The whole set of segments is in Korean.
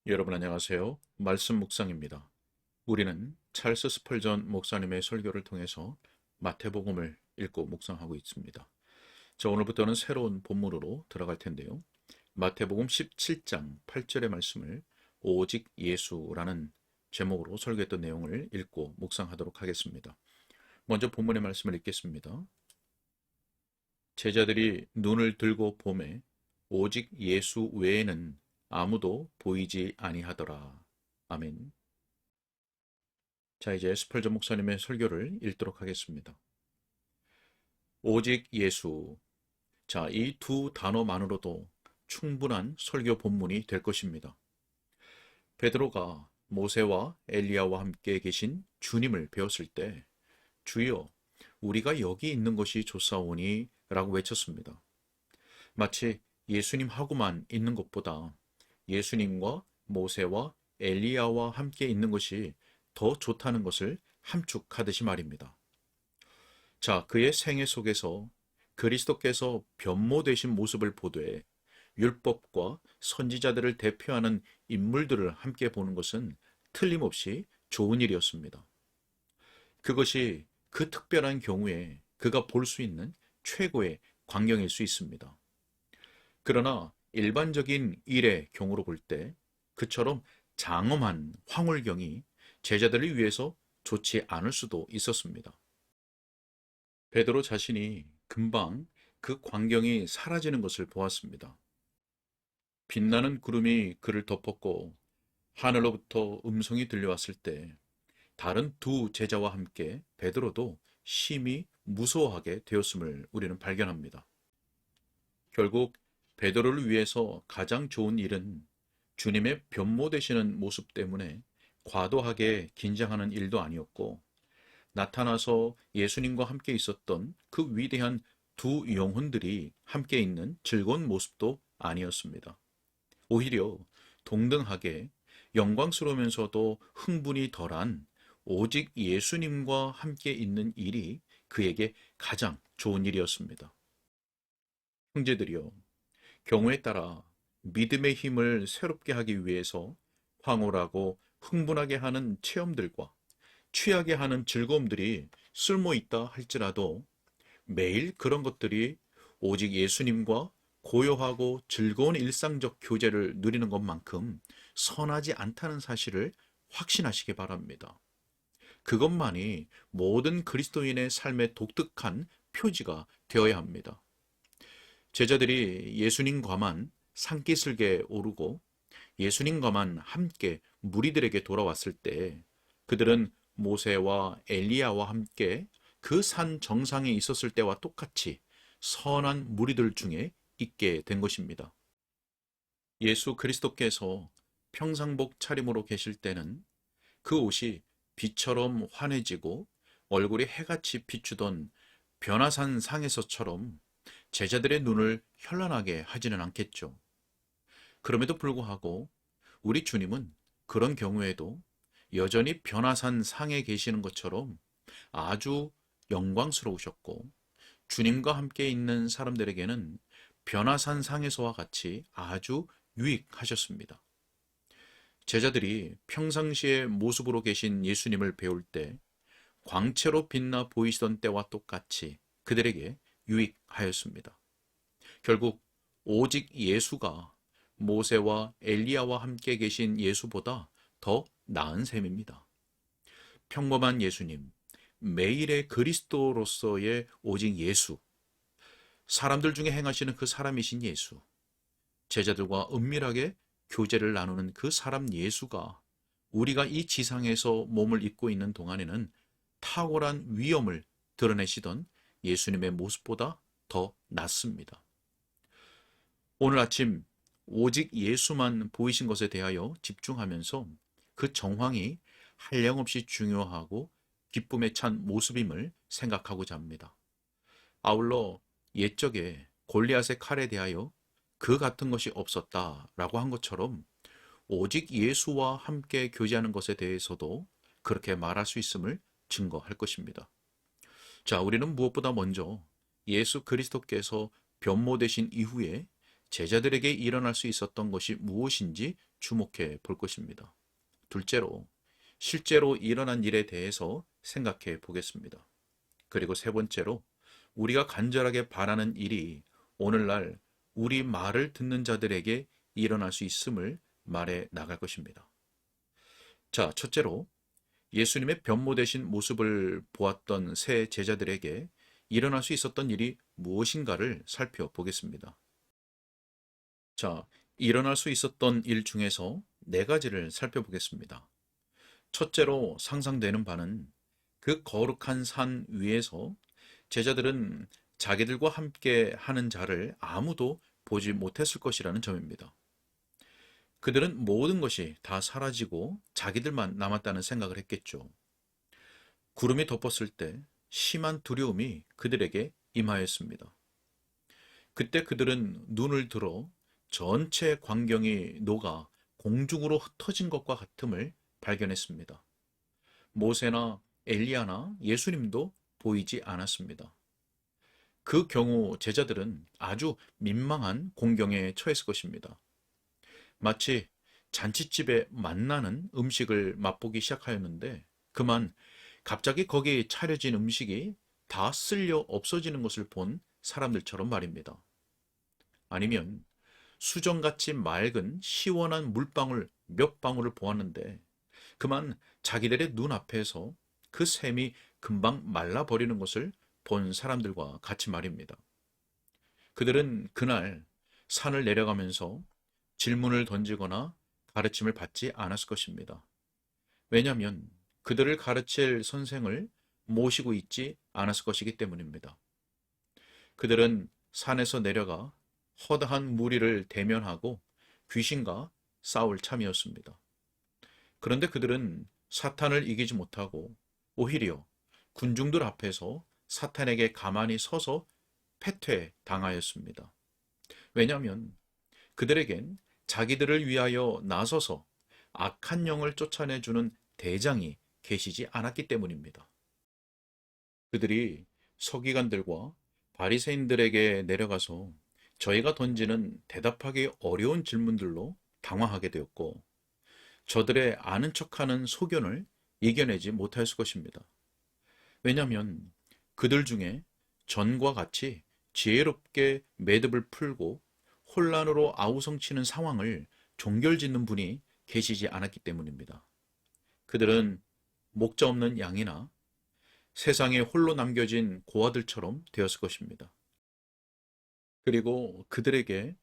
여러분 안녕하세요. 말씀 묵상입니다. 우리는 찰스 스펄전 목사님의 설교를 통해서 마태복음을 읽고 묵상하고 있습니다. 자, 오늘부터는 새로운 본문으로 들어갈 텐데요. 마태복음 17장 8절의 말씀을 오직 예수라는 제목으로 설교했던 내용을 읽고 묵상하도록 하겠습니다. 먼저 본문의 말씀을 읽겠습니다. 제자들이 눈을 들고 보매 오직 예수 외에는 아무도 보이지 아니하더라. 아멘. 자, 이제 스펄전 목사님의 설교를 읽도록 하겠습니다. 오직 예수. 자, 이 두 단어만으로도 충분한 설교 본문이 될 것입니다. 베드로가 모세와 엘리야와 함께 계신 주님을 배웠을 때 주여, 우리가 여기 있는 것이 좋사오니 라고 외쳤습니다. 마치 예수님하고만 있는 것보다 예수님과 모세와 엘리야와 함께 있는 것이 더 좋다는 것을 함축하듯이 말입니다. 자, 그의 생애 속에서 그리스도께서 변모되신 모습을 보되 율법과 선지자들을 대표하는 인물들을 함께 보는 것은 틀림없이 좋은 일이었습니다. 그것이 그 특별한 경우에 그가 볼 수 있는 최고의 광경일 수 있습니다. 그러나 일반적인 일의 경우로 볼 때 그처럼 장엄한 황홀경이 제자들을 위해서 좋지 않을 수도 있었습니다. 베드로 자신이 금방 그 광경이 사라지는 것을 보았습니다. 빛나는 구름이 그를 덮었고 하늘로부터 음성이 들려왔을 때 다른 두 제자와 함께 베드로도 심히 무서워하게 되었음을 우리는 발견합니다. 결국 베드로를 위해서 가장 좋은 일은 주님의 변모되시는 모습 때문에 과도하게 긴장하는 일도 아니었고 나타나서 예수님과 함께 있었던 그 위대한 두 영혼들이 함께 있는 즐거운 모습도 아니었습니다. 오히려 동등하게 영광스러우면서도 흥분이 덜한 오직 예수님과 함께 있는 일이 그에게 가장 좋은 일이었습니다. 형제들이여, 경우에 따라 믿음의 힘을 새롭게 하기 위해서 황홀하고 흥분하게 하는 체험들과 취하게 하는 즐거움들이 쓸모 있다 할지라도 매일 그런 것들이 오직 예수님과 고요하고 즐거운 일상적 교제를 누리는 것만큼 선하지 않다는 사실을 확신하시기 바랍니다. 그것만이 모든 그리스도인의 삶의 독특한 표지가 되어야 합니다. 제자들이 예수님과만 산기슭에 오르고 예수님과만 함께 무리들에게 돌아왔을 때 그들은 모세와 엘리야와 함께 그 산 정상에 있었을 때와 똑같이 선한 무리들 중에 있게 된 것입니다. 예수 그리스도께서 평상복 차림으로 계실 때는 그 옷이 빛처럼 환해지고 얼굴이 해같이 비추던 변화산 상에서처럼 제자들의 눈을 현란하게 하지는 않겠죠. 그럼에도 불구하고 우리 주님은 그런 경우에도 여전히 변화산 상에 계시는 것처럼 아주 영광스러우셨고 주님과 함께 있는 사람들에게는 변화산 상에서와 같이 아주 유익하셨습니다. 제자들이 평상시의 모습으로 계신 예수님을 배울 때 광채로 빛나 보이시던 때와 똑같이 그들에게 유익하였습니다. 결국 오직 예수가 모세와 엘리야와 함께 계신 예수보다 더 나은 셈입니다. 평범한 예수님, 매일의 그리스도로서의 오직 예수, 사람들 중에 행하시는 그 사람이신 예수, 제자들과 은밀하게 교제를 나누는 그 사람 예수가 우리가 이 지상에서 몸을 입고 있는 동안에는 탁월한 위엄을 드러내시던 예수님의 모습보다 더 낫습니다. 오늘 아침 오직 예수만 보이신 것에 대하여 집중하면서 그 정황이 한량없이 중요하고 기쁨에 찬 모습임을 생각하고자 합니다. 아울러 옛적에 골리앗의 칼에 대하여 그 같은 것이 없었다라고 한 것처럼 오직 예수와 함께 교제하는 것에 대해서도 그렇게 말할 수 있음을 증거할 것입니다. 자, 우리는 무엇보다 먼저 예수 그리스도께서 변모되신 이후에 제자들에게 일어날 수 있었던 것이 무엇인지 주목해 볼 것입니다. 둘째로, 실제로 일어난 일에 대해서 생각해 보겠습니다. 그리고 세 번째로, 우리가 간절하게 바라는 일이 오늘날 우리 말을 듣는 자들에게 일어날 수 있음을 말해 나갈 것입니다. 자, 첫째로, 예수님의 변모되신 모습을 보았던 세 제자들에게 일어날 수 있었던 일이 무엇인가를 살펴보겠습니다. 자, 일어날 수 있었던 일 중에서 네 가지를 살펴보겠습니다. 첫째로 상상되는 바는 그 거룩한 산 위에서 제자들은 자기들과 함께 하는 자를 아무도 보지 못했을 것이라는 점입니다. 그들은 모든 것이 다 사라지고 자기들만 남았다는 생각을 했겠죠. 구름이 덮었을 때 심한 두려움이 그들에게 임하였습니다. 그때 그들은 눈을 들어 전체 광경이 녹아 공중으로 흩어진 것과 같음을 발견했습니다. 모세나 엘리야나 예수님도 보이지 않았습니다. 그 경우 제자들은 아주 민망한 공경에 처했을 것입니다. 마치 잔칫집에 맛나는 음식을 맛보기 시작하였는데 그만 갑자기 거기에 차려진 음식이 다 쓸려 없어지는 것을 본 사람들처럼 말입니다. 아니면 수정같이 맑은 시원한 물방울 몇 방울을 보았는데 그만 자기들의 눈앞에서 그 샘이 금방 말라버리는 것을 본 사람들과 같이 말입니다. 그들은 그날 산을 내려가면서 질문을 던지거나 가르침을 받지 않았을 것입니다. 왜냐하면 그들을 가르칠 선생을 모시고 있지 않았을 것이기 때문입니다. 그들은 산에서 내려가 허다한 무리를 대면하고 귀신과 싸울 참이었습니다. 그런데 그들은 사탄을 이기지 못하고 오히려 군중들 앞에서 사탄에게 가만히 서서 패퇴당하였습니다. 왜냐하면 그들에겐 자기들을 위하여 나서서 악한 영을 쫓아내주는 대장이 계시지 않았기 때문입니다. 그들이 서기관들과 바리새인들에게 내려가서 저희가 던지는 대답하기 어려운 질문들로 당황하게 되었고 저들의 아는 척하는 소견을 이겨내지 못하였을 것입니다. 왜냐하면 그들 중에 전과 같이 지혜롭게 매듭을 풀고 혼란으로 아우성치는 상황을 종결짓는 분이 계시지 않았기 때문입니다. 그들은 목자 없는 양이나 세상에 홀로 남겨진 고아들처럼 되었을 것입니다. 그리고 그들에게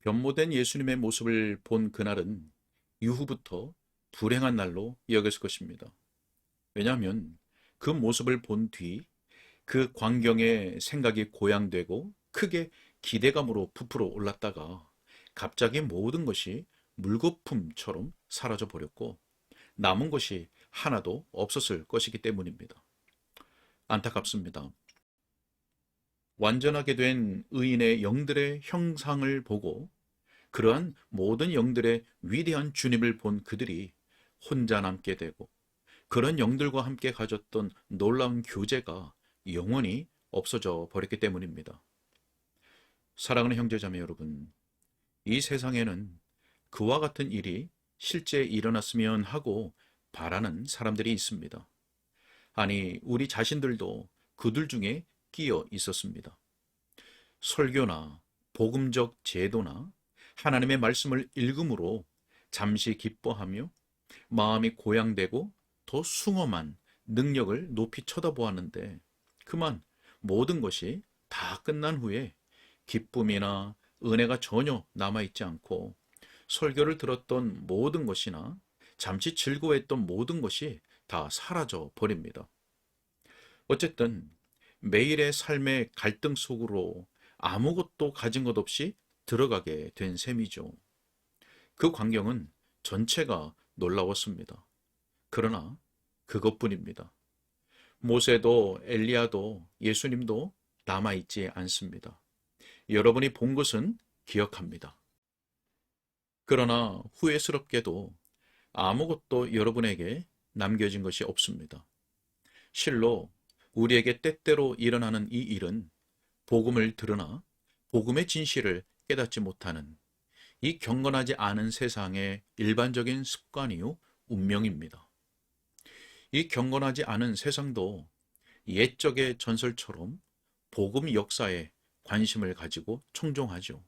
변모된 예수님의 모습을 본 그날은 이후부터 불행한 날로 여겼을 것입니다. 왜냐하면 그 모습을 본 뒤 그 광경에 생각이 고양되고 크게 기대감으로 부풀어 올랐다가 갑자기 모든 것이 물거품처럼 사라져 버렸고 남은 것이 하나도 없었을 것이기 때문입니다. 안타깝습니다. 완전하게 된 의인의 영들의 형상을 보고 그러한 모든 영들의 위대한 주님을 본 그들이 혼자 남게 되고 그런 영들과 함께 가졌던 놀라운 교제가 영원히 없어져 버렸기 때문입니다. 사랑하는 형제자매 여러분, 이 세상에는 그와 같은 일이 실제 일어났으면 하고 바라는 사람들이 있습니다. 아니, 우리 자신들도 그들 중에 끼어 있었습니다. 설교나 복음적 제도나 하나님의 말씀을 읽음으로 잠시 기뻐하며 마음이 고양되고 더 숭엄한 능력을 높이 쳐다보았는데 그만 모든 것이 다 끝난 후에 기쁨이나 은혜가 전혀 남아있지 않고 설교를 들었던 모든 것이나 잠시 즐거워했던 모든 것이 다 사라져 버립니다. 어쨌든 매일의 삶의 갈등 속으로 아무것도 가진 것 없이 들어가게 된 셈이죠. 그 광경은 전체가 놀라웠습니다. 그러나 그것뿐입니다. 모세도 엘리야도 예수님도 남아있지 않습니다. 여러분이 본 것은 기억합니다. 그러나 후회스럽게도 아무것도 여러분에게 남겨진 것이 없습니다. 실로 우리에게 때때로 일어나는 이 일은 복음을 들으나 복음의 진실을 깨닫지 못하는 이 경건하지 않은 세상의 일반적인 습관이요, 운명입니다. 이 경건하지 않은 세상도 옛적의 전설처럼 복음 역사에 관심을 가지고 청종하죠.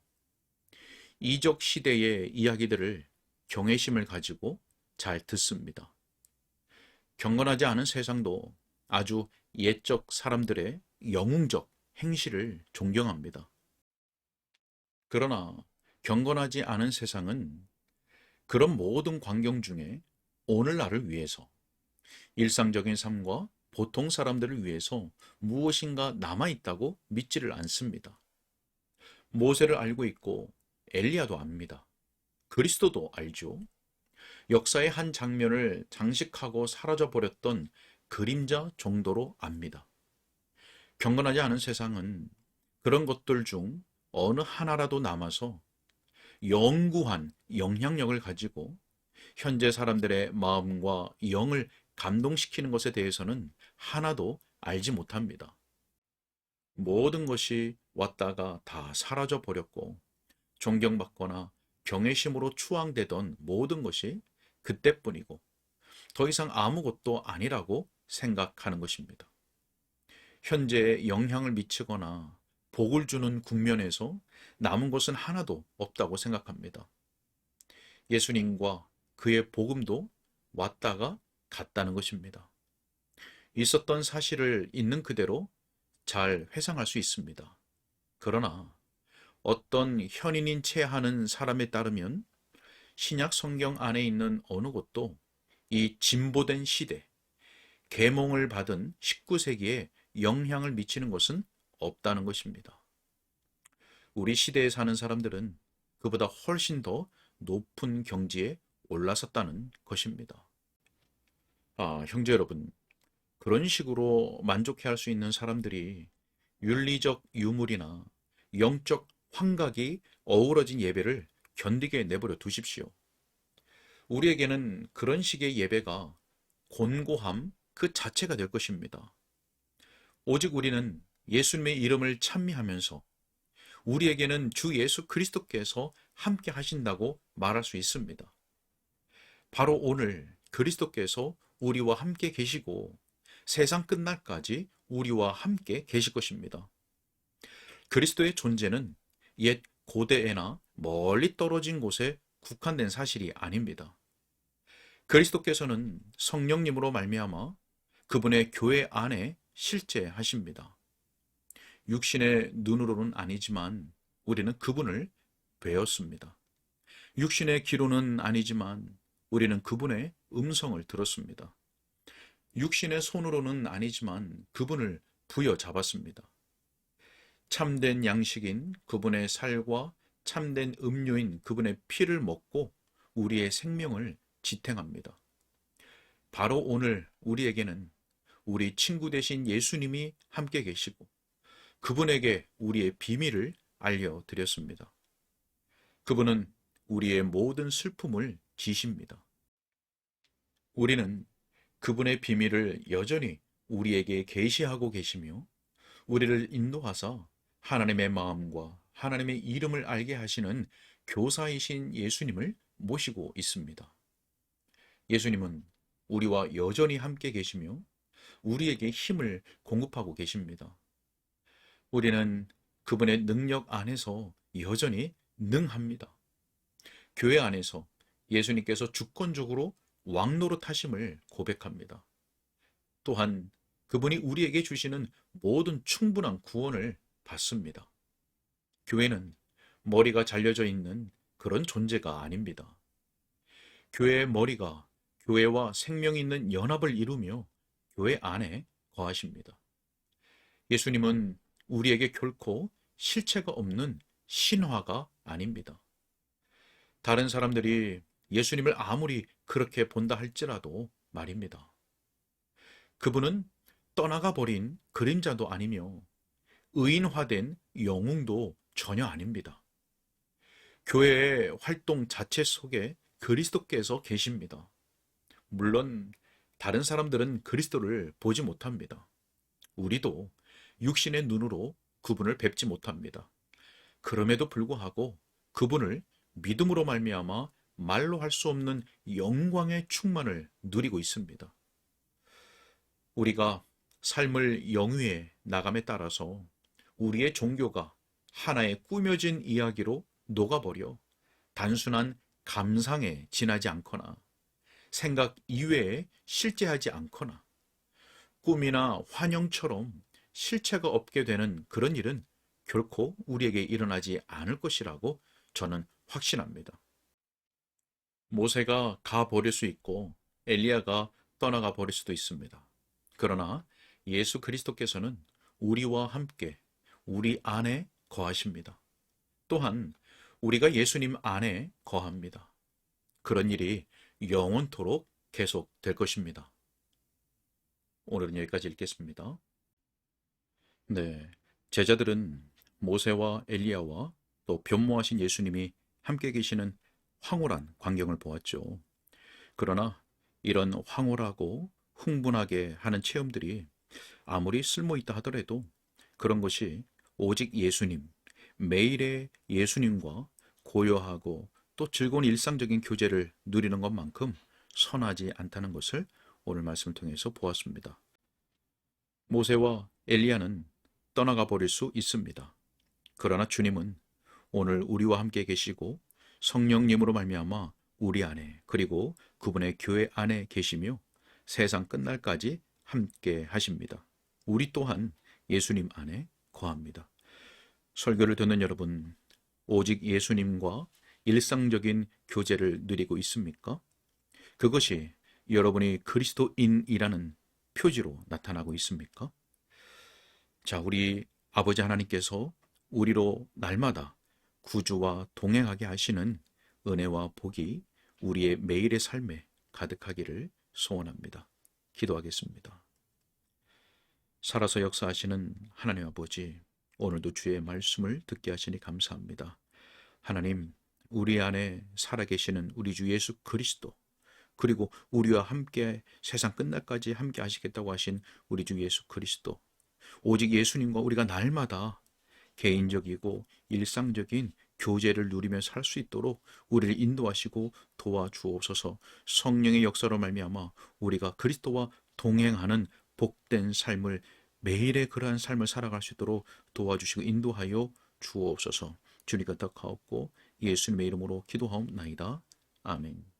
이적 시대의 이야기들을 경외심을 가지고 잘 듣습니다. 경건하지 않은 세상도 아주 옛적 사람들의 영웅적 행실을 존경합니다. 그러나 경건하지 않은 세상은 그런 모든 광경 중에 오늘날을 위해서, 일상적인 삶과 보통 사람들을 위해서 무엇인가 남아있다고 믿지를 않습니다. 모세를 알고 있고 엘리야도 압니다. 그리스도도 알죠. 역사의 한 장면을 장식하고 사라져버렸던 그림자 정도로 압니다. 경건하지 않은 세상은 그런 것들 중 어느 하나라도 남아서 영구한 영향력을 가지고 현재 사람들의 마음과 영을 감동시키는 것에 대해서는 하나도 알지 못합니다. 모든 것이 왔다가 다 사라져 버렸고 존경받거나 경외심으로 추앙되던 모든 것이 그때뿐이고 더 이상 아무것도 아니라고 생각하는 것입니다. 현재에 영향을 미치거나 복을 주는 국면에서 남은 것은 하나도 없다고 생각합니다. 예수님과 그의 복음도 왔다가 갔다는 것입니다. 있었던 사실을 있는 그대로 잘 회상할 수 있습니다. 그러나 어떤 현인인 채 하는 사람에 따르면 신약 성경 안에 있는 어느 곳도 이 진보된 시대, 계몽을 받은 19세기에 영향을 미치는 것은 없다는 것입니다. 우리 시대에 사는 사람들은 그보다 훨씬 더 높은 경지에 올라섰다는 것입니다. 형제 여러분, 그런 식으로 만족해할 수 있는 사람들이 윤리적 유물이나 영적 환각이 어우러진 예배를 견디게 내버려 두십시오. 우리에게는 그런 식의 예배가 곤고함 그 자체가 될 것입니다. 오직 우리는 예수님의 이름을 찬미하면서 우리에게는 주 예수 그리스도께서 함께 하신다고 말할 수 있습니다. 바로 오늘 그리스도께서 우리와 함께 계시고 세상 끝날까지 우리와 함께 계실 것입니다. 그리스도의 존재는 옛 고대에나 멀리 떨어진 곳에 국한된 사실이 아닙니다. 그리스도께서는 성령님으로 말미암아 그분의 교회 안에 실제하십니다. 육신의 눈으로는 아니지만 우리는 그분을 뵈었습니다. 육신의 귀로는 아니지만 우리는 그분의 음성을 들었습니다. 육신의 손으로는 아니지만 그분을 부여잡았습니다. 참된 양식인 그분의 살과 참된 음료인 그분의 피를 먹고 우리의 생명을 지탱합니다. 바로 오늘 우리에게는 우리 친구 되신 예수님이 함께 계시고 그분에게 우리의 비밀을 알려드렸습니다. 그분은 우리의 모든 슬픔을 지십니다. 우리는 그분의 비밀을 여전히 우리에게 계시하고 계시며 우리를 인도하사 하나님의 마음과 하나님의 이름을 알게 하시는 교사이신 예수님을 모시고 있습니다. 예수님은 우리와 여전히 함께 계시며 우리에게 힘을 공급하고 계십니다. 우리는 그분의 능력 안에서 여전히 능합니다. 교회 안에서 예수님께서 주권적으로 왕노릇하심을 고백합니다. 또한 그분이 우리에게 주시는 모든 충분한 구원을 받습니다. 교회는 머리가 잘려져 있는 그런 존재가 아닙니다. 교회의 머리가 교회와 생명이 있는 연합을 이루며 교회 안에 거하십니다. 예수님은 우리에게 결코 실체가 없는 신화가 아닙니다. 다른 사람들이 예수님을 아무리 그렇게 본다 할지라도 말입니다. 그분은 떠나가 버린 그림자도 아니며 의인화된 영웅도 전혀 아닙니다. 교회의 활동 자체 속에 그리스도께서 계십니다. 물론 다른 사람들은 그리스도를 보지 못합니다. 우리도 육신의 눈으로 그분을 뵙지 못합니다. 그럼에도 불구하고 그분을 믿음으로 말미암아 말로 할 수 없는 영광의 충만을 누리고 있습니다. 우리가 삶을 영위해 나감에 따라서 우리의 종교가 하나의 꾸며진 이야기로 녹아버려 단순한 감상에 지나지 않거나 생각 이외에 실제하지 않거나 꿈이나 환영처럼 실체가 없게 되는 그런 일은 결코 우리에게 일어나지 않을 것이라고 저는 확신합니다. 모세가 가버릴 수 있고 엘리야가 떠나가 버릴 수도 있습니다. 그러나 예수 그리스도께서는 우리와 함께 우리 안에 거하십니다. 또한 우리가 예수님 안에 거합니다. 그런 일이 영원토록 계속될 것입니다. 오늘은 여기까지 읽겠습니다. 네, 제자들은 모세와 엘리야와 또 변모하신 예수님이 함께 계시는 황홀한 광경을 보았죠. 그러나 이런 황홀하고 흥분하게 하는 체험들이 아무리 쓸모있다 하더라도 그런 것이 오직 예수님, 매일의 예수님과 고요하고 또 즐거운 일상적인 교제를 누리는 것만큼 선하지 않다는 것을 오늘 말씀을 통해서 보았습니다. 모세와 엘리야는 떠나가 버릴 수 있습니다. 그러나 주님은 오늘 우리와 함께 계시고 성령님으로 말미암아 우리 안에 그리고 그분의 교회 안에 계시며 세상 끝날까지 함께 하십니다. 우리 또한 예수님 안에 거합니다. 설교를 듣는 여러분, 오직 예수님과 일상적인 교제를 누리고 있습니까? 그것이 여러분이 그리스도인이라는 표지로 나타나고 있습니까? 자, 우리 아버지 하나님께서 우리로 날마다 구주와 동행하게 하시는 은혜와 복이 우리의 매일의 삶에 가득하기를 소원합니다. 기도하겠습니다. 살아서 역사하시는 하나님 아버지, 오늘도 주의 말씀을 듣게 하시니 감사합니다. 하나님, 우리 안에 살아계시는 우리 주 예수 그리스도, 그리고 우리와 함께 세상 끝날까지 함께 하시겠다고 하신 우리 주 예수 그리스도, 오직 예수님과 우리가 날마다 개인적이고 일상적인 교제를 누리며 살 수 있도록 우리를 인도하시고 도와주옵소서. 성령의 역사로 말미암아 우리가 그리스도와 동행하는 복된 삶을, 매일의 그러한 삶을 살아갈 수 있도록 도와주시고 인도하여 주옵소서. 주님께 덕하옵고 예수님의 이름으로 기도하옵나이다. 아멘.